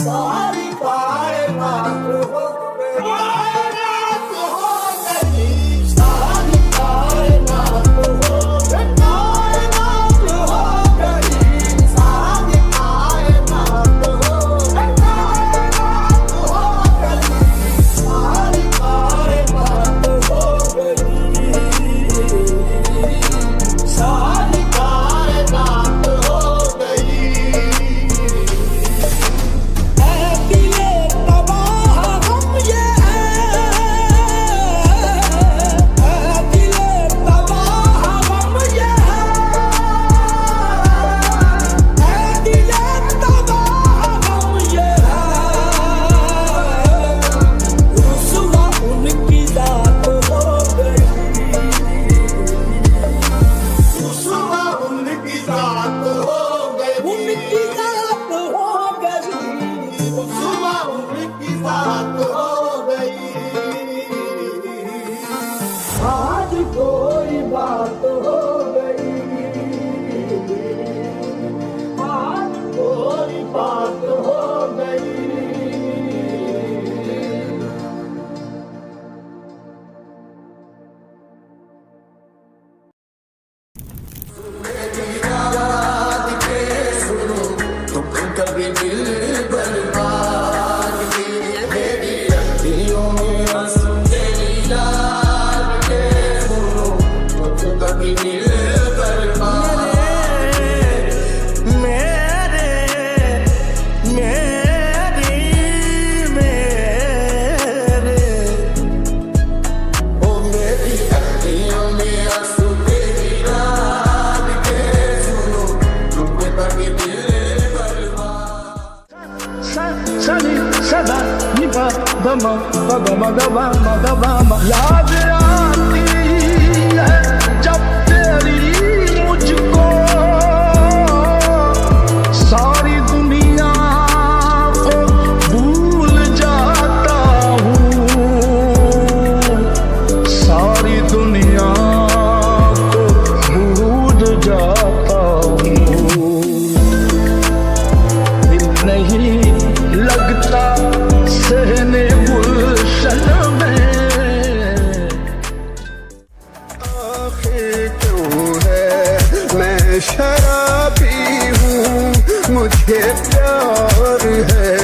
सारी कायनात हो गई, कायनात हो गई, सारी कायनात हो गई, कायनात हो गई, सारी कायनात हो गई, कायनात हो गई, सारी कायनात हो गई, सारी कायनात हो गई। आज कोई बात हो गई, आज कोई बात हो गई। कभी दिल बर्बाद किए मेरी अखियों में आंसू तेरी याद के सुनो, तो कभी दिल बर्बाद मेरे मेरी मेरे ओ मेरी अखियों में आंसू तेरी याद के सुनो, तो कभी दिल Sani sada nipa dama dama dama dama याद आती है जब तेरी मुझको, सारी दुनिया को भूल जाता हूँ, सारी दुनिया को भूल जाता हूँ। दिल नहीं लगता सहने गुलशन में, आखिर क्यों है मैं शराबी हूँ, मुझे प्यार है